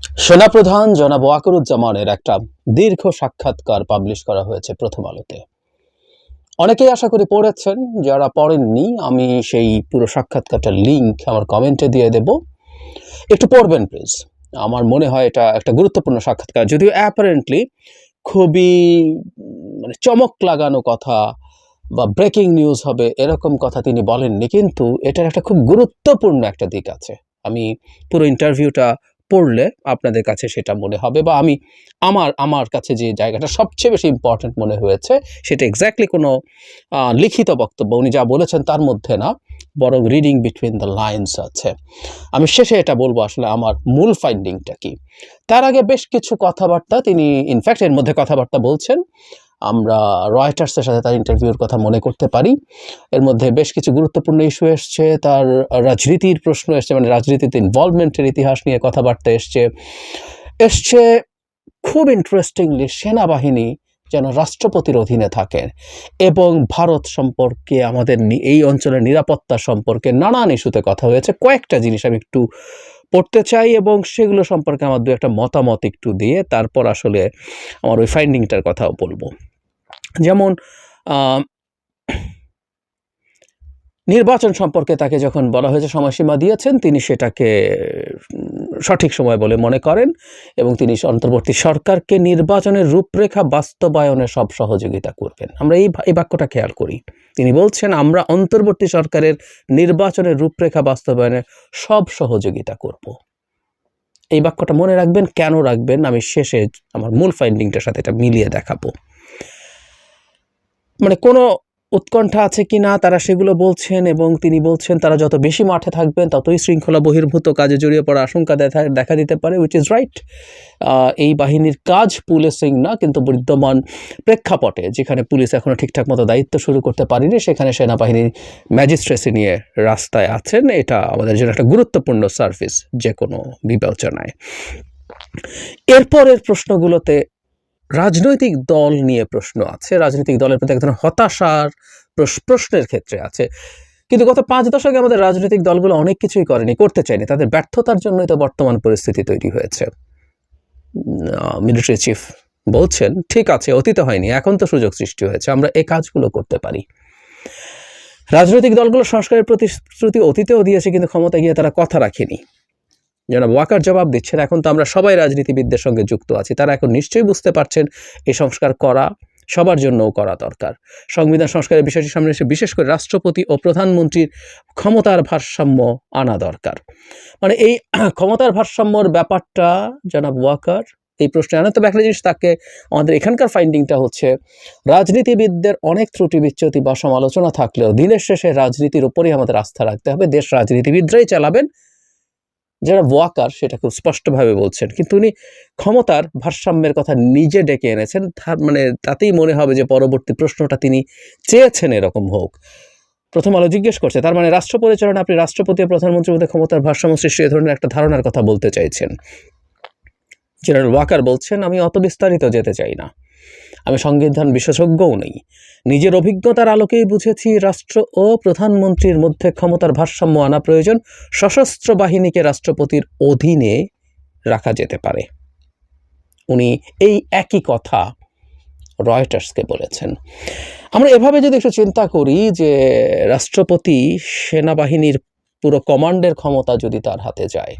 সেনাপ্রধান জনাব ওয়াকারুজ্জামানের একটা দীর্ঘ সাক্ষাৎকার পাবলিশ করা হয়েছে প্রথম আলোতে। অনেকেই আশা করি পড়েছেন, যারা পড়েননি আমি সেই পুরো সাক্ষাৎকারটার লিঙ্ক আমার কমেন্টে দিয়ে দেব, একটু পড়বেন প্লিজ। আমার মনে হয় এটা একটা গুরুত্বপূর্ণ সাক্ষাৎকার, যদিও অ্যাপারেন্টলি খুবই চমক লাগানো কথা বা ব্রেকিং নিউজ হবে এরকম কথা তিনি বলেননি, কিন্তু এটার একটা খুব গুরুত্বপূর্ণ একটা দিক আছে। আমি পুরো ইন্টারভিউটা পড়লে আপনাদের কাছে সেটা মনে হবে, বা আমি আমার কাছে যে জায়গাটা সবচেয়ে বেশি ইম্পর্টেন্ট মনে হয়েছে সেটা এক্স্যাক্টলি কোনো লিখিত বক্তব্য উনি যা বলেছেন তার মধ্যে না, বরং রিডিং বিটুইন দ্য লাইন্স আছে। আমি শেষে এটা বলবো আসলে আমার মূল ফাইন্ডিংটা কি। তার আগে বেশ কিছু কথাবার্তা তিনি ইনফ্যাক্ট এর মধ্যে কথাবার্তা বলছেন, আমরা রয়টার্সের সাথে তার ইন্টারভিউর কথা মনে করতে পারি। এর মধ্যে বেশ কিছু গুরুত্বপূর্ণ ইস্যু এসছে, তার রাজনীতির প্রশ্ন এসছে, মানে রাজনীতিতে ইনভলভমেন্টের ইতিহাস নিয়ে কথাবার্তা এসছে খুব ইন্টারেস্টিংলি সেনাবাহিনী যেন রাষ্ট্রপতির অধীনে থাকেন এবং ভারত সম্পর্কে, আমাদের এই অঞ্চলের নিরাপত্তা সম্পর্কে নানান ইস্যুতে কথা হয়েছে। কয়েকটা জিনিস আমি একটু পড়তে চাই এবং সেগুলো সম্পর্কে আমার দু একটা মতামত একটু দিয়ে তারপর আসলে আমার ওই ফাইন্ডিংটার কথাও বলবো। যেমন নির্বাচন সম্পর্কে তাকে যখন বলা হয়েছে সময়সীমা দিয়েছেন, তিনি সেটাকে সঠিক সময় বলে মনে করেন এবং তিনি অন্তর্বর্তী সরকারকে নির্বাচনের রূপরেখা বাস্তবায়নে সব সহযোগিতা করবেন। আমরা এই বাক্যটা খেয়াল করি। তিনি বলছেন আমরা অন্তর্বর্তী সরকারের নির্বাচনের রূপরেখা বাস্তবায়নে সব সহযোগিতা করব। এই বাক্যটা মনে রাখবেন। কেন রাখবেন আমি শেষে আমার মূল ফাইন্ডিংটার সাথে এটা মিলিয়ে দেখাবো। মানে কোনো উৎকণ্ঠা আছে কি না তারা সেগুলো বলছেন, এবং তিনি বলছেন তারা যত বেশি মাঠে থাকবেন ততই শৃঙ্খলা বহির্ভূত কাজে জড়িয়ে পড়ার আশঙ্কা দেখা দিতে পারে, উইচ ইজ রাইট। এই বাহিনীর কাজ পুলিশিং না, কিন্তু বিদ্যমান প্রেক্ষাপটে যেখানে পুলিশ এখনও ঠিকঠাক মতো দায়িত্ব শুরু করতে পারেনি সেখানে সেনাবাহিনী ম্যাজিস্ট্রেসি নিয়ে রাস্তায় আছেন। এটা আমাদের জন্য একটা গুরুত্বপূর্ণ সার্ভিস যে কোনো বিবেচনায়। এরপরের প্রশ্নগুলোতে রাজনৈতিক দল নিয়ে প্রশ্ন আছে, রাজনৈতিক দলের প্রতি এক ধরনের হতাশার প্রশ্নের ক্ষেত্রে আছে। কিন্তু গত 5 দশকে আমাদের রাজনৈতিক দলগুলো অনেক কিছুই করেনি, করতে চায়নি। তাদের ব্যর্থতার জন্যই তো বর্তমান পরিস্থিতি তৈরি হয়েছে। মিলিটারি চিফ বলছেন ঠিক আছে, অতীতে হয়নি, এখন তো সুযোগ সৃষ্টি হয়েছে, আমরা এই কাজগুলো করতে পারি। রাজনৈতিক দলগুলো সংস্কারের প্রতিশ্রুতি অতীতেও দিয়েছে, কিন্তু ক্ষমতায় গিয়ে তারা কথা রাখেনি। জনাব ওয়াকার জবাব দিচ্ছেন, এখন তো আমরা সবাই রাজনীতিবিদদের সঙ্গে যুক্ত আছি, তারা এখন নিশ্চয়ই বুঝতে পারছেন এই সংস্কার করা সবার জন্যও করা দরকার। সংবিধান সংস্কারের বিষয়টি সামনে এসে বিশেষ করে রাষ্ট্রপতি ও প্রধানমন্ত্রীর ক্ষমতার ভারসাম্য আনা দরকার। মানে এই ক্ষমতার ভারসাম্যর ব্যাপারটা জনাব ওয়াকার এই প্রশ্নে আনা। তবে একটা জিনিস তাকে আমাদের এখানকার ফাইন্ডিংটা হচ্ছে, রাজনীতিবিদদের অনেক ত্রুটি বিচ্যুতি বা সমালোচনা থাকলেও দিনের শেষে রাজনীতির উপরেই আমাদের আস্থা রাখতে হবে, দেশ রাজনীতিবিদরাই চালাবেন, যারা ওয়াকার সেটা খুব স্পষ্টভাবে বলছেন। কিন্তু উনি ক্ষমতার ভারসাম্যের কথা নিজে ডেকে এনেছেন, মানে তাতেই মনে হবে যে পরবর্তী প্রশ্নটা তিনি চেয়েছেন এরকম হোক। প্রথম আলো জিজ্ঞেস করছে, তার মানে রাষ্ট্র পরিচালনা আপনি রাষ্ট্রপতি ও প্রধানমন্ত্রীর মধ্যে ক্ষমতার ভারসাম্য সৃষ্টি এ ধরনের একটা ধারণার কথা বলতে চাইছেন। জেনারেল ওয়াকার বলছেন, আমি অত বিস্তারিত যেতে চাই না, আমি সংবিধান বিশেষজ্ঞও নেই, নিজের অভিজ্ঞতার আলোকেই বুঝেছি রাষ্ট্র ও প্রধানমন্ত্রীর মধ্যে ক্ষমতার ভারসাম্য আনা প্রয়োজন, সশস্ত্র বাহিনীকে রাষ্ট্রপতির অধীনে রাখা যেতে পারে। উনি এই একই কথা রয়টার্সকে বলেছেন। আমরা এভাবে যদি একটু চিন্তা করি যে রাষ্ট্রপতি সেনাবাহিনীর পুরো কমান্ডের ক্ষমতা যদি তার হাতে যায়,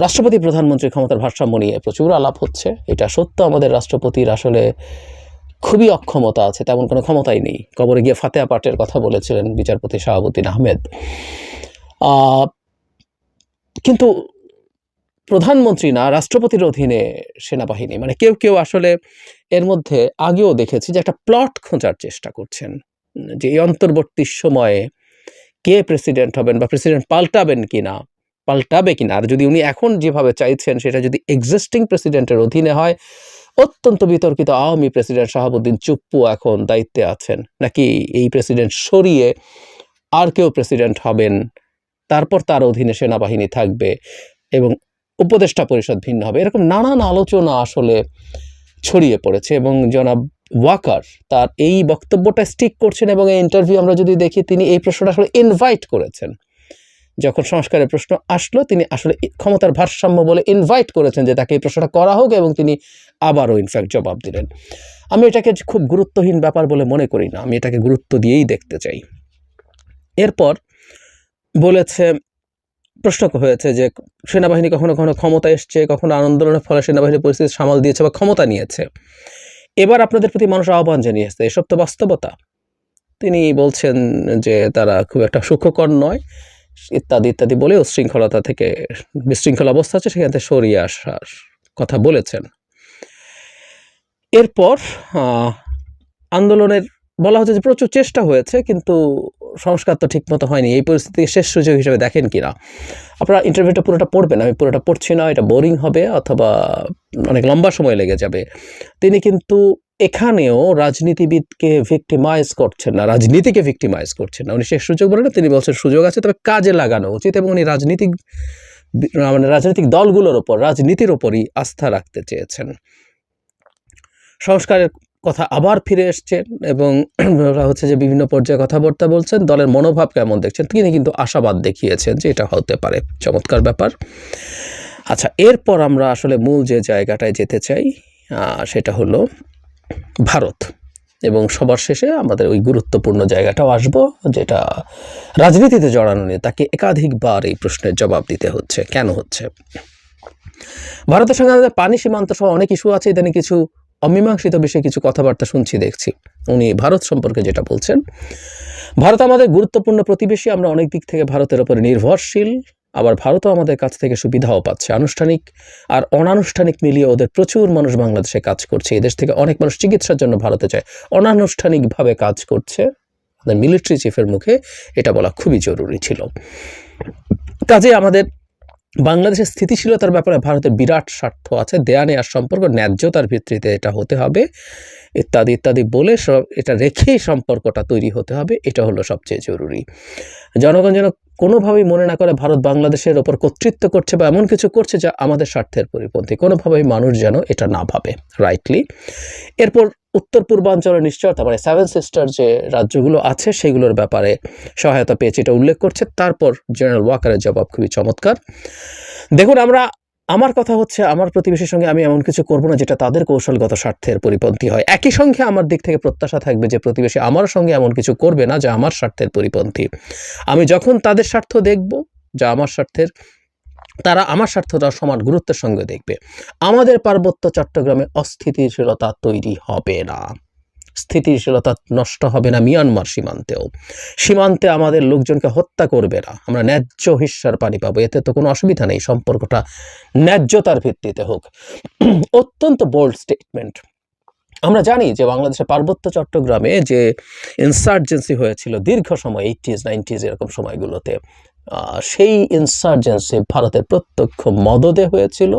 রাষ্ট্রপতি প্রধানমন্ত্রীর ক্ষমতার ভারসাম্য নিয়ে প্রচুর আলাপ হচ্ছে। এটা সত্য, আমাদের রাষ্ট্রপতির আসলে খুবই অক্ষমতা আছে, তেমন কোনো ক্ষমতাই নেই। কবরে গিয়ে ফাতেহা পাঠের কথা বলেছিলেন বিচারপতি শাহাবুদ্দিন আহমেদ। কিন্তু প্রধানমন্ত্রী না, রাষ্ট্রপতির অধীনে সেনাবাহিনী। মানে কেউ আসলে এর মধ্যে আগেও দেখেছি যে একটা প্লট খোঁজার চেষ্টা করছেন, যে এই অন্তর্বর্তী সময়ে কে প্রেসিডেন্ট হবেন বা প্রেসিডেন্ট পাল্টাবে কিনা। আর যদি উনি এখন যেভাবে চাইছেন সেটা যদি এক্সিস্টিং প্রেসিডেন্টের অধীনে হয়, অত্যন্ত বিতর্কিত আওয়ামী প্রেসিডেন্ট শাহাবুদ্দিন চুপ্পু এখন দায়িত্বে আছেন, নাকি এই প্রেসিডেন্ট সরিয়ে আর কেউ প্রেসিডেন্ট হবেন, তারপর তার অধীনে সেনাবাহিনী থাকবে এবং উপদেষ্টা পরিষদ ভিন্ন হবে, এরকম নানান আলোচনা আসলে ছড়িয়ে পড়েছে। এবং জনাব ওয়াকার তার এই বক্তব্যটা স্টিক করছেন, এবং এই ইন্টারভিউ আমরা যদি দেখি তিনি এই প্রশ্নটা আসলে ইনভাইট করেছেন যখন সংস্কারের প্রশ্ন আসলো তিনি আসলে ক্ষমতার ভারসাম্য বলে ইনভাইট করেছেন যে তাকে এই প্রশ্নটা করা হোক, এবং তিনি আবারও ইনফ্যাক্ট জবাব দিলেন। আমি এটাকে খুব গুরুত্বহীন ব্যাপার বলে মনে করি না, আমি এটাকে গুরুত্ব দিয়েই দেখতে চাই। এরপর বলেছে, প্রশ্ন হয়েছে যে সেনাবাহিনী কখনো কখনো ক্ষমতা এসছে, কখনো আন্দোলনের ফলে সেনাবাহিনী পরিস্থিতি সামাল দিয়েছে বা ক্ষমতা নিয়েছে, এবার আপনাদের প্রতি মানুষ আহ্বান জানিয়েছে, এসব তো বাস্তবতা। তিনি বলছেন যে তারা খুব একটা সুখকর নয় ইত্যাদি ইত্যাদি বলে উচ্ছৃঙ্খলতা থেকে, বিশৃঙ্খল অবস্থা আছে সেখান থেকে সরিয়ে আসার কথা বলেছেন। এরপর আন্দোলনের বলা হচ্ছে যে প্রচুর চেষ্টা হয়েছে, কিন্তু সংস্কার তো ঠিকমতো হয়নি। এই পরিস্থিতিকে শেষ সুযোগ হিসেবে দেখেন কিনা? আপনারা ইন্টারভিউটা পুরোটা পড়বেন, আমি পুরোটা পড়ছি না, এটা বোরিং হবে অথবা অনেক লম্বা সময় লেগে যাবে। তিনি কিন্তু এখানেও রাজনীতিবিদকে ভিক্টিমাইজ করছেন না, রাজনীতিকে ভিক্টিমাইজ করছেন না। উনি শেষ সুযোগ বলেন না, তিনি বলছেন সুযোগ আছে তবে কাজে লাগানো উচিত, এবং উনি রাজনৈতিক দলগুলোর ওপর, রাজনীতির ওপরই আস্থা রাখতে চেয়েছেন। সংস্কারের কথা আবার ফিরে এসছেন এবং হচ্ছে যে বিভিন্ন পর্যায়ে কথাবার্তা বলছেন, দলের মনোভাব কেমন দেখছেন। তিনি কিন্তু আশাবাদ দেখিয়েছেন যে এটা হতে পারে, চমৎকার ব্যাপার। আচ্ছা, এরপর আমরা আসলে মূল যে জায়গাটায় যেতে চাই সেটা হলো ভারত, এবং সবার শেষে আমাদের ওই গুরুত্বপূর্ণ জায়গাটাও আসবো, যেটা রাজনীতিতে জড়ানো নিয়ে তাকে একাধিকবার এই প্রশ্নের জবাব দিতে হচ্ছে। কেন হচ্ছে? ভারতের সঙ্গে আমাদের পানি সীমান্ত সহ অনেক ইস্যু আছে, ইদানিং কিছু অমীমাংসিত বিষয়ে কিছু কথাবার্তা শুনছি, দেখছি। উনি ভারত সম্পর্কে যেটা বলছেন, ভারত আমাদের গুরুত্বপূর্ণ প্রতিবেশী, আমরা অনেক দিক থেকে ভারতের উপরে নির্ভরশীল, আবার ভারতও আমাদের কাছ থেকে সুবিধাও পাচ্ছে। আনুষ্ঠানিক আর অনানুষ্ঠানিক মিলিয়ে ওদের প্রচুর মানুষ বাংলাদেশে কাজ করছে, এদেশ থেকে অনেক মানুষ চিকিৎসার জন্য ভারতে যায়, অনানুষ্ঠানিকভাবে কাজ করছে। আমাদের মিলিটারি চিফের মুখে এটা বলা খুবই জরুরি ছিল। কাজে আমাদের বাংলাদেশের স্থিতিশীলতার ব্যাপারে ভারতের বিরাট স্বার্থ আছে, দেয়া নেয়ার সম্পর্ক ন্যায্যতার ভিত্তিতে এটা হতে হবে, ইত্যাদি ইত্যাদি বলে এটা রেখেই সম্পর্কটা তৈরি হতে হবে। এটা হলো সবচেয়ে জরুরি। জনগণ যেন কোনোভাবেই মনে না করে ভারত বাংলাদেশের ওপর কর্তৃত্ব করছে বা এমন কিছু করছে যা আমাদের স্বার্থের পরিপন্থী, কোনোভাবেই মানুষ যেন এটা না ভাবে, রাইটলি। এরপর উত্তর পূর্বাঞ্চলের নিশ্চয়তা, মানে 7 সিস্টার যে রাজ্যগুলো আছে সেগুলোর ব্যাপারে সহায়তা পেয়েছে, এটা উল্লেখ করছে। তারপর জেনারেল ওয়াকারের জবাব খুবই চমৎকার। দেখুন, আমার কথা হচ্ছে, আমার প্রতিবেশীর সঙ্গে আমি এমন কিছু করব না যেটা তাদের কৌশলগত স্বার্থের পরিপন্থী হয়। একই সঙ্গে আমার দিক থেকে প্রত্যাশা থাকবে যে প্রতিবেশী আমার সঙ্গে এমন কিছু করবে না যা আমার স্বার্থের পরিপন্থী। আমি যখন তাদের স্বার্থ দেখব যা আমার স্বার্থের, তারা আমার স্বার্থটা সমান গুরুত্বের সঙ্গে দেখবে। আমাদের পার্বত্য চট্টগ্রামে অস্থিতিশীলতা তৈরি হবে না, স্থিতিশীলতা নষ্ট হবে না মিয়ানমার সীমান্তে আমাদের লোকজনকে হত্যা করবে না, আমরা ন্যায্য হিস্যার পানি পাবো, এতে তো কোনো অসুবিধা নেই, সম্পর্কটা ন্যায্যতার ভিত্তিতে হোক। অত্যন্ত বোল্ড স্টেটমেন্ট। আমরা জানি যে বাংলাদেশের পার্বত্য চট্টগ্রামে যে ইনসার্জেন্সি হয়েছিল দীর্ঘ সময়, 80s 90s এরকম সময়গুলোতে, সেই ইনসার্জেন্সি ভারতের প্রত্যক্ষ মদদে হয়েছিল।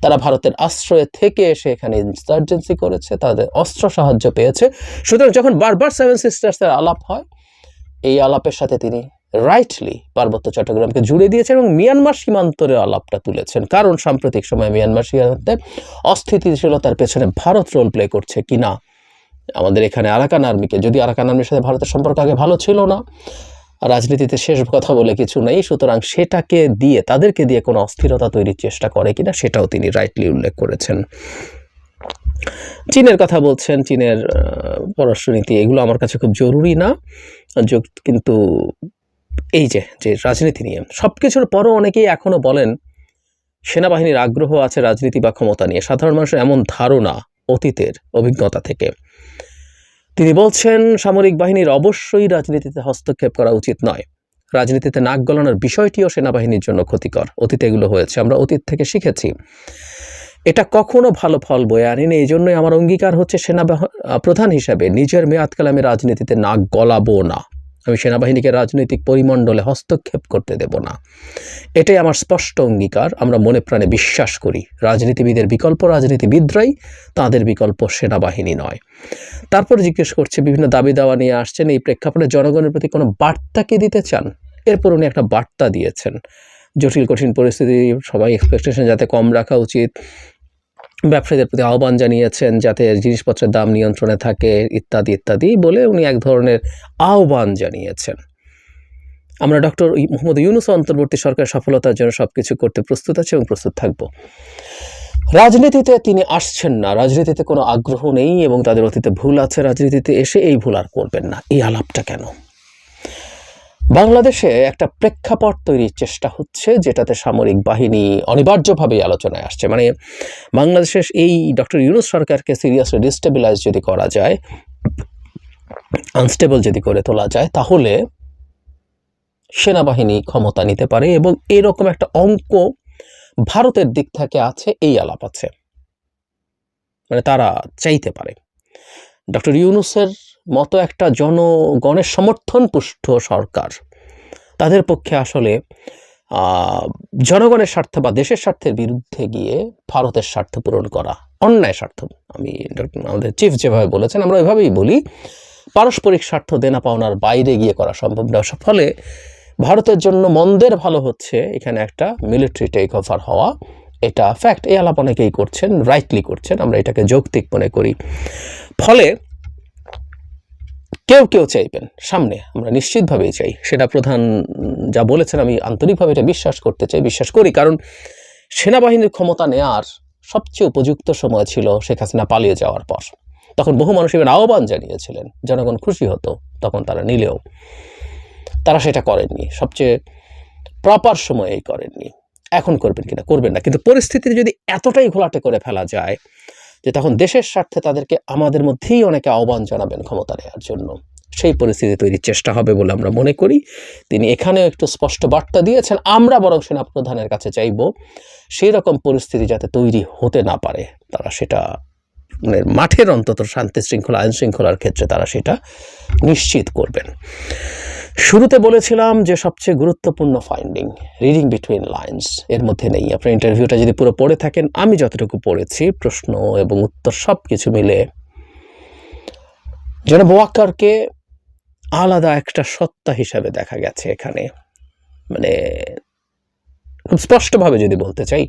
তারা ভারতের আশ্রয়ে থেকে এসে এখানে ইনসার্জেন্সি করেছে, তাদের অস্ত্র সাহায্য পেয়েছে। সুতরাং যখন বারবার 7 সিস্টার্সের আলাপ হয়, এই আলাপের সাথে তিনি রাইটলি পার্বত্য চট্টগ্রামকে জুড়ে দিয়েছেন এবং মিয়ানমার সীমান্তের আলাপটা তুলেছেন। কারণ সাম্প্রতিক সময়ে মিয়ানমার সীমান্তে অস্থিতিশীলতার পেছনে ভারত রোল প্লে করছে কিনা, আমাদের এখানে আরাকান আর্মিকে, যদি আরাকান আর্মির সাথে ভারতের সম্পর্ক আগে ভালো ছিল না, রাজনীতিতে শেষ কথা বলে কিছু নেই, সুতরাং সেটাকে দিয়ে, তাদেরকে দিয়ে কোনো অস্থিরতা তৈরির চেষ্টা করে কিনা সেটাও তিনি রাইটলি উল্লেখ করেছেন। চীনের কথা বলছেন, চীনের পররাষ্ট্রনীতি, এগুলো আমার কাছে খুব জরুরি না, কিন্তু এই যে রাজনীতি নিয়ে সব কিছুর পরও অনেকেই এখনো বলেন সেনাবাহিনীর আগ্রহ আছে রাজনীতি বা ক্ষমতা নিয়ে। সাধারণ মানুষের এমন ধারণা অতীতের অভিজ্ঞতা থেকে। তিনি বলছেন সামরিক বাহিনীর অবশ্যই রাজনীতিতে হস্তক্ষেপ করা উচিত নয়, রাজনীতিতে নাক গলানোর বিষয়টিও সেনাবাহিনীর জন্য ক্ষতিকর। অতীতে এগুলো হয়েছে, আমরা অতীত থেকে শিখেছি, এটা কখনো ভালো ফল বয়ে আনেনি। এই জন্যই আমার অঙ্গীকার হচ্ছে প্রধান হিসাবে নিজের মেয়াদকালে আমি রাজনীতিতে নাক গলাবো না, আমি সেনাবাহিনীকে রাজনৈতিক পরিমণ্ডলে হস্তক্ষেপ করতে দেব না, এটাই আমার স্পষ্ট অঙ্গীকার। আমরা মনে প্রাণে বিশ্বাস করি রাজনীতিবিদের বিকল্প রাজনীতিবিদরাই, তাদের বিকল্প সেনাবাহিনী নয়। তারপর জিজ্ঞেস করছে, বিভিন্ন দাবি দাওয়া নিয়ে আসছেন, এই প্রেক্ষাপটে জনগণের প্রতি কোনো বার্তা কি দিতে চান? এরপর উনি একটা বার্তা দিয়েছেন, জটিল কঠিন পরিস্থিতি, সবাই এক্সপেকটেশন যাতে কম রাখা উচিত, ব্যবসায়ীদের প্রতি আহ্বান জানিয়েছেন যাতে জিনিসপত্রের দাম নিয়ন্ত্রণে থাকে, ইত্যাদি ইত্যাদি বলে উনি এক ধরনের আহ্বান জানিয়েছেন। আমরা ডক্টর মোহাম্মদ ইউনূস অন্তর্বর্তী সরকারের সফলতার জন্য সবকিছু করতে প্রস্তুত আছে এবং প্রস্তুত থাকব। রাজনীতিতে তিনি আসছেন না, রাজনীতিতে কোনো আগ্রহ নেই এবং তাদের অতীতে ভুল আছে, রাজনীতিতে এসে এই ভুল আর করবেন না। এই আলাপটা কেন? বাংলাদেশে একটা প্রেক্ষাপট তৈরির চেষ্টা হচ্ছে যেটাতে সামরিক বাহিনী অনিবার্যভাবেই আলোচনায় আসছে। মানে বাংলাদেশের এই ডক্টর ইউনূস সরকারকে সিরিয়াসলি ডিস্টেবিলাইজ যদি করা যায়, আনস্টেবল যদি করে তোলা যায়, তাহলে সেনাবাহিনী ক্ষমতা নিতে পারে এবং এরকম একটা অঙ্ক ভারতের দিক থেকে আছে, এই আলাপ আছে। মানে তারা চাইতে পারে ডক্টর ইউনূসের মতো একটা জনগণের সমর্থন পুষ্ট সরকার, তাদের পক্ষে আসলে জনগণের স্বার্থ বা দেশের স্বার্থের বিরুদ্ধে গিয়ে ভারতের স্বার্থ পূরণ করা অন্যায় স্বার্থ। আমি আমাদের চিফ যেভাবে বলেছেন, আমরা ওইভাবেই বলি, পারস্পরিক স্বার্থ দেনা পাওনার বাইরে গিয়ে করা সম্ভব না। ফলে ভারতের জন্য মন্দের ভালো হচ্ছে এখানে একটা মিলিটারি টেক ওভার হওয়া, এটা ফ্যাক্ট। এই আলাপ অনেকেই করছেন, রাইটলি করছেন, আমরা এটাকে যৌক্তিক মনে করি। ফলে কেউ কেউ চাইবেন সামনে, আমরা নিশ্চিতভাবেই চাই, সেটা প্রধান যা বলেছেন আমি আন্তরিকভাবে এটা বিশ্বাস করতে চাই, বিশ্বাস করি। কারণ সেনাবাহিনীর ক্ষমতা নেওয়ার সবচেয়ে উপযুক্ত সময় ছিল শেখ হাসিনা পালিয়ে যাওয়ার পর। তখন বহু মানুষ এবার আহ্বান জানিয়েছিলেন, জনগণ খুশি হতো তখন তারা নিলেও, তারা সেটা করেননি, সবচেয়ে প্রপার সময়েই করেননি। এখন করবেন কিনা, করবেন না, কিন্তু পরিস্থিতি যদি এতটাই ঘোলাটে করে ফেলা যায় যে তখন দেশের স্বার্থে তাদেরকে আমাদের মধ্যেই অনেকে আহ্বান জানাবেন ক্ষমতা নেওয়ার জন্য, সেই পরিস্থিতি তৈরির চেষ্টা হবে বলে আমরা মনে করি। তিনি এখানেও একটু স্পষ্ট বার্তা দিয়েছেন, আমরা বরং সেনাপ্রধানের কাছে চাইব সেই রকম পরিস্থিতি যাতে তৈরি হতে না পারে, তারা সেটা মানে মাঠের অন্তত শান্তি শৃঙ্খলা আইন শৃঙ্খলার ক্ষেত্রে তারা সেটা নিশ্চিত করবেন। শুরুতে বলেছিলাম যে সবচেয়ে গুরুত্বপূর্ণ ফাইন্ডিং রিডিং বিটুইন লাইন্স এর মধ্যে নেই। আপনার ইন্টারভিউটা যদি পুরো পড়ে থাকেন, আমি যতটুকু পড়েছি, প্রশ্ন এবং উত্তর সব কিছু মিলে জনাব ওয়াকারকে আলাদা একটা সত্তা হিসাবে দেখা গেছে এখানে। মানে খুব স্পষ্টভাবে যদি বলতে চাই,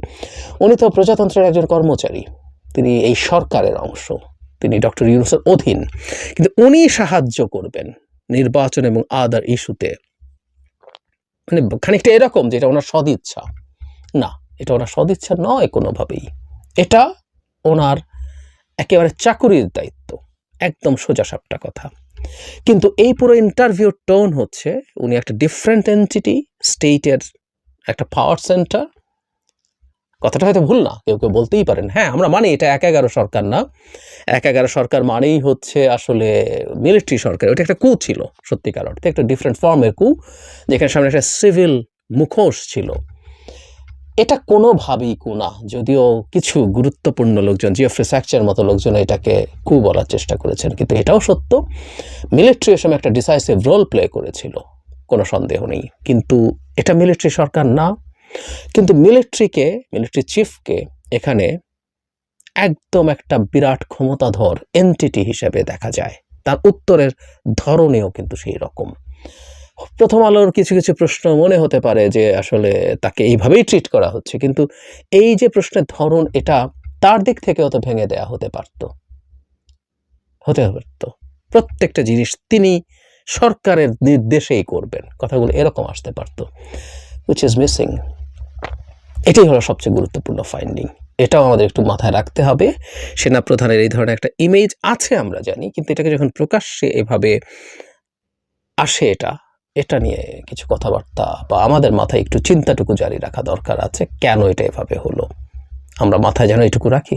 উনি তো প্রজাতন্ত্রের একজন কর্মচারী, তিনি এই সরকারের অংশ, তিনি ডক্টর ইউনূসের অধীন, কিন্তু উনি সাহায্য করবেন নির্বাচন এবং আদার ইস্যুতে। মানে খানিকটা এরকম যে এটা ওনার সদিচ্ছা না, এটা ওনার সদিচ্ছা নয় কোনোভাবেই, এটা ওনার একেবারে চাকুরির দায়িত্ব, একদম সোজাসাপটা কথা। কিন্তু এই পুরো ইন্টারভিউর টোন হচ্ছে উনি একটা ডিফারেন্ট এন্টিটি, স্টেটের একটা পাওয়ার সেন্টার। কথাটা হয়তো ভুল না, কেউ কেউ বলতেই পারেন, হ্যাঁ আমরা মানি এটা ১/১১ সরকার না, ১/১১ সরকার মানেই হচ্ছে আসলে মিলিটারি সরকার। ওটা একটা কু ছিল সত্যিকার অর্থে, একটা ডিফারেন্ট ফর্মের কু, যেখানে সামনে একটা সিভিল মুখোশ ছিল। এটা কোনোভাবেই কু না, যদিও কিছু গুরুত্বপূর্ণ লোকজন, জিওফ্রি স্যাকচার মতো লোকজন এটাকে কু বলার চেষ্টা করেছেন, কিন্তু এটাও সত্য, মিলিটারি এর সময় একটা ডিসাইসিভ রোল প্লে করেছিল, কোনো সন্দেহ নেই। কিন্তু এটা মিলিটারি সরকার না, কিন্তু মিলিটারি চিফকে এখানে একদম একটা বিরাট ক্ষমতাধর এন্টিটি হিসেবে দেখা যায়। তার উত্তরের ধরনেও কিন্তু সেই রকম। প্রথম আলোর কিছু কিছু প্রশ্ন মনে হতে পারে যে আসলে তাকে এইভাবেই ট্রিট করা হচ্ছে, কিন্তু এই যে প্রশ্নের ধরন, এটা তার দিক থেকেও তো ভেঙে দেয়া হতে পারত। প্রত্যেকটা জিনিস তিনি সরকারের নির্দেশেই করবেন, কথাগুলো এরকম আসতে পারত, হুইচ ইজ মিসিং। এটাই হলো সবচেয়ে গুরুত্বপূর্ণ ফাইন্ডিং, এটাও আমাদের একটু মাথায় রাখতে হবে। সেনাপ্রধানের এই ধরনের একটা ইমেজ আছে আমরা জানি, কিন্তু এটাকে যখন প্রকাশ্যে এভাবে আসে, এটা নিয়ে কিছু কথাবার্তা বা আমাদের মাথায় একটু চিন্তাটুকু জারি রাখা দরকার আছে, কেন এটা এভাবে হলো, আমরা মাথায় যেন এটুকু রাখি।